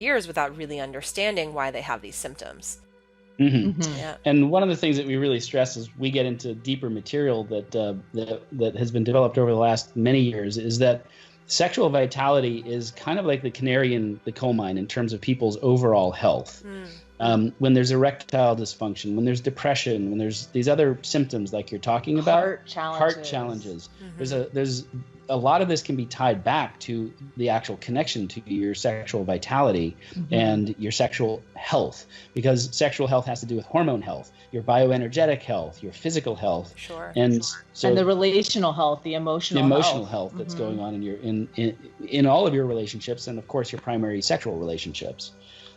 years without really understanding why they have these symptoms. Yeah. And one of the things that we really stress as we get into deeper material that has been developed over the last many years is that sexual vitality is kind of like the canary in the coal mine in terms of people's overall health. When there's erectile dysfunction, when there's depression, when there's these other symptoms like you're talking about, heart challenges. There's a lot of this can be tied back to the actual connection to your sexual vitality and your sexual health, because sexual health has to do with hormone health, your bioenergetic health, your physical health, and the relational health, the emotional health that's going on in your in all of your relationships, and of course your primary sexual relationships.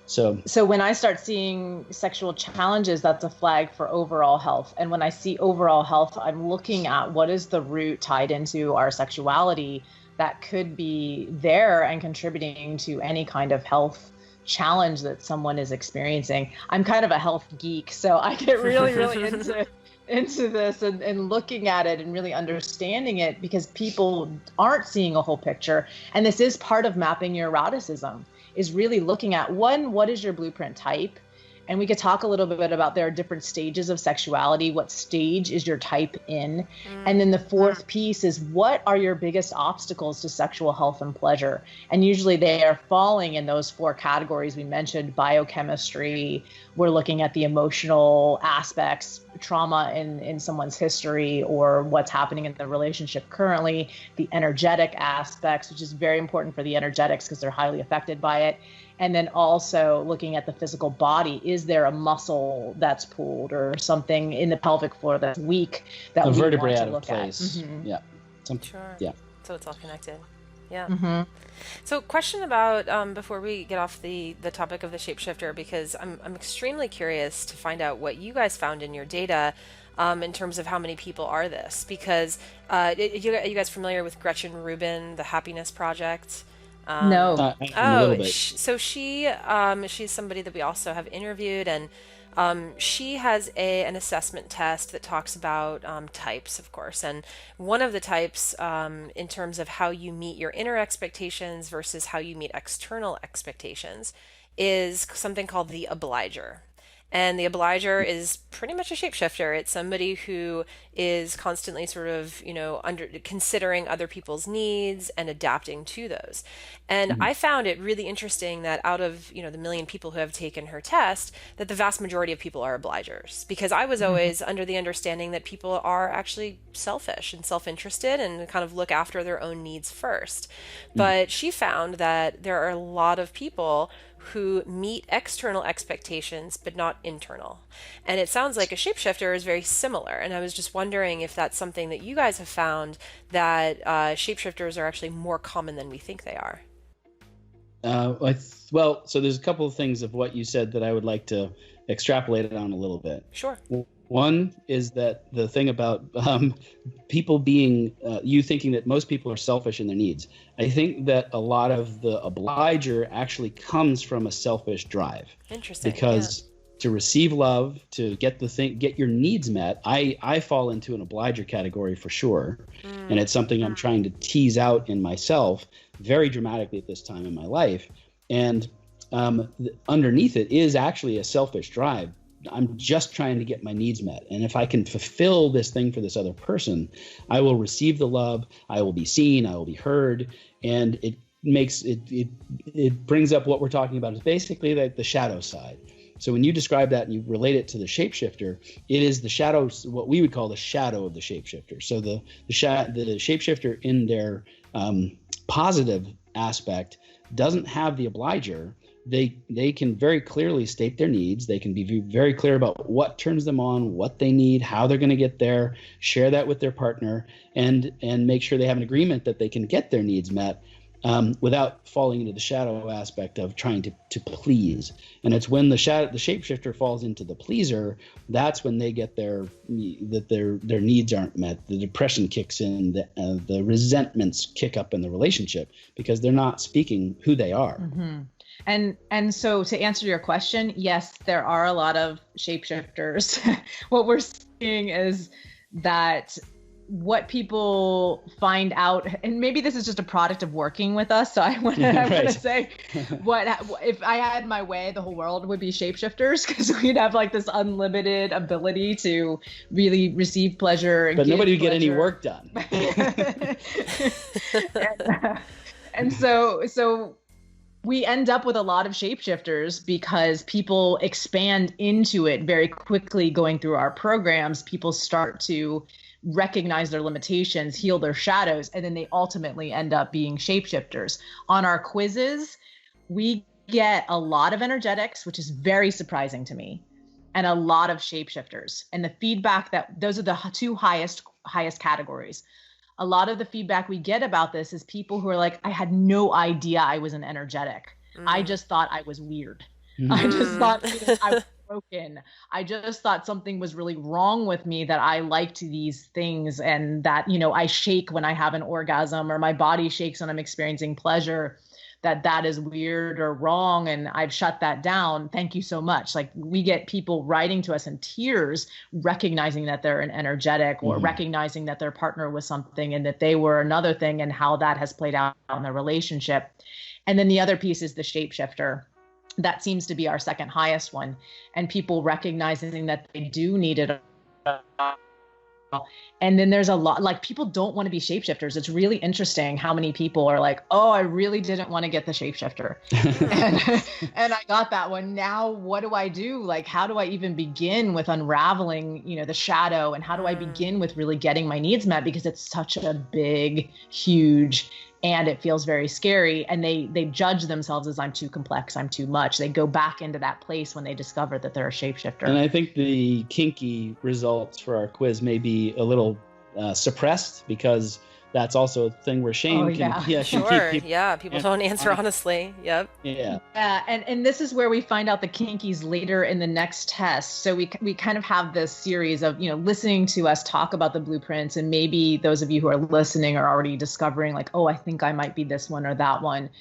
So when I start seeing sexual challenges, that's a flag for overall health. And when I see overall health, I'm looking at what is the root tied into our sexuality that could be there and contributing to any kind of health challenge that someone is experiencing. I'm kind of a health geek, so I get really into this and looking at it and really understanding it, because people aren't seeing a whole picture. And this is part of mapping your eroticism, is really looking at, one, what is your blueprint type? And we could talk a little bit about there are different stages of sexuality. What stage is your type in? And then the fourth piece is, what are your biggest obstacles to sexual health and pleasure? And usually they are falling in those four categories we mentioned: biochemistry, we're looking at the emotional aspects, trauma in someone's history or what's happening in the relationship currently, the energetic aspects, which is very important for the energetics because they're highly affected by it. And then also looking at the physical body. Is there a muscle that's pulled or something in the pelvic floor that's weak that we vertebrae want to out of look place? at? Yeah. Yeah. So it's all connected. Yeah. So question about, before we get off the topic of the shapeshifter, because I'm extremely curious to find out what you guys found in your data in terms of how many people are this, because you guys familiar with Gretchen Rubin, the Happiness Project? No. A little bit. So she's somebody that we also have interviewed, and she has an assessment test that talks about types, of course, and one of the types in terms of how you meet your inner expectations versus how you meet external expectations is something called the obliger. And the obliger is pretty much a shapeshifter. It's somebody who is constantly sort of, considering other people's needs and adapting to those. And I found it really interesting that out of, the million people who have taken her test, that the vast majority of people are obligers. Because I was always under the understanding that people are actually selfish and self-interested and kind of look after their own needs first. But she found that there are a lot of people who meet external expectations but not internal. And it sounds like a shapeshifter is very similar. And I was just wondering if that's something that you guys have found, that shapeshifters are actually more common than we think they are. Well, so there's a couple of things of what you said that I would like to extrapolate it on a little bit. Sure. One is that the thing about people being, you thinking that most people are selfish in their needs. I think that a lot of the obliger actually comes from a selfish drive. Interesting. Because to receive love, to get your needs met, I fall into an obliger category for sure. And it's something I'm trying to tease out in myself very dramatically at this time in my life. And underneath it is actually a selfish drive. I'm just trying to get my needs met. And if I can fulfill this thing for this other person, I will receive the love, I will be seen, I will be heard. And it makes it brings up what we're talking about is basically like the shadow side. So when you describe that and you relate it to the shapeshifter, it is the shadow, what we would call the shadow of the shapeshifter. So the shapeshifter in their positive aspect doesn't have the obliger. They can very clearly state their needs. They can be very clear about what turns them on, what they need, how they're going to get there, share that with their partner, and make sure they have an agreement that they can get their needs met without falling into the shadow aspect of trying to please. And it's when the shapeshifter falls into the pleaser, that's when they get their needs aren't met. The depression kicks in, the resentments kick up in the relationship because they're not speaking who they are. And so to answer your question, yes, there are a lot of shapeshifters. What we're seeing is that what people find out, and maybe this is just a product of working with us, so I want Right. to say, what if I had my way, the whole world would be shapeshifters, because we'd have like this unlimited ability to really receive pleasure and But give nobody would get any pleasure. work done. And so we end up with a lot of shapeshifters because people expand into it very quickly going through our programs. People start to recognize their limitations, heal their shadows, and then they ultimately end up being shapeshifters. On our quizzes, we get a lot of energetics, which is very surprising to me, and a lot of shapeshifters. And the feedback that those are the two highest categories. A lot of the feedback we get about this is people who are like, I had no idea I was an energetic. I just thought I was weird. I just thought I was broken. I just thought something was really wrong with me, that I liked these things, and that, I shake when I have an orgasm, or my body shakes when I'm experiencing pleasure, that is weird or wrong, and I've shut that down. Thank you so much. Like, we get people writing to us in tears, recognizing that they're an energetic, or recognizing that their partner was something and that they were another thing, and how that has played out in their relationship. And then the other piece is the shapeshifter. That seems to be our second highest one, and people recognizing that they do need it. And then there's a lot, like, people don't want to be shapeshifters. It's really interesting how many people are like, oh, I really didn't want to get the shapeshifter. and I got that one. Now, what do I do? Like, how do I even begin with unraveling, the shadow? And how do I begin with really getting my needs met? Because it's such a big, huge, and it feels very scary. And they judge themselves as, I'm too complex, I'm too much. They go back into that place when they discover that they're a shapeshifter. And I think the kinky results for our quiz may be a little suppressed, because that's also a thing where shame can Sure. keep People don't answer honestly. Yep. Yeah. And this is where we find out the kinkies later in the next test. So we kind of have this series of, listening to us talk about the blueprints, and maybe those of you who are listening are already discovering, like, oh, I think I might be this one or that one.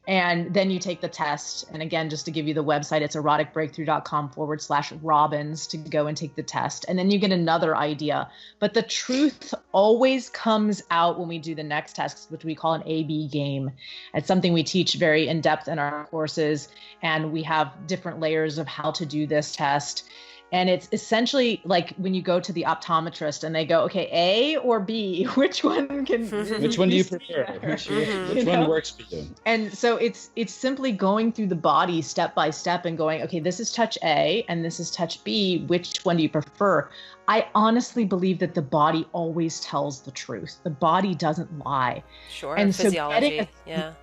And then you take the test. And again, just to give you the website, it's eroticbreakthrough.com/Robbins to go and take the test. And then you get another idea. But the truth always comes out when we do the next test, which we call an A/B game. It's something we teach very in depth in our courses. And we have different layers of how to do this test. And it's essentially like when you go to the optometrist and they go, okay, A or B, which one do you prefer? Which one works for you? And so it's simply going through the body step by step and going, okay, this is touch A and this is touch B. Which one do you prefer? I honestly believe that the body always tells the truth. The body doesn't lie. Sure. And physiology. so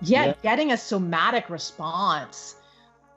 getting a somatic response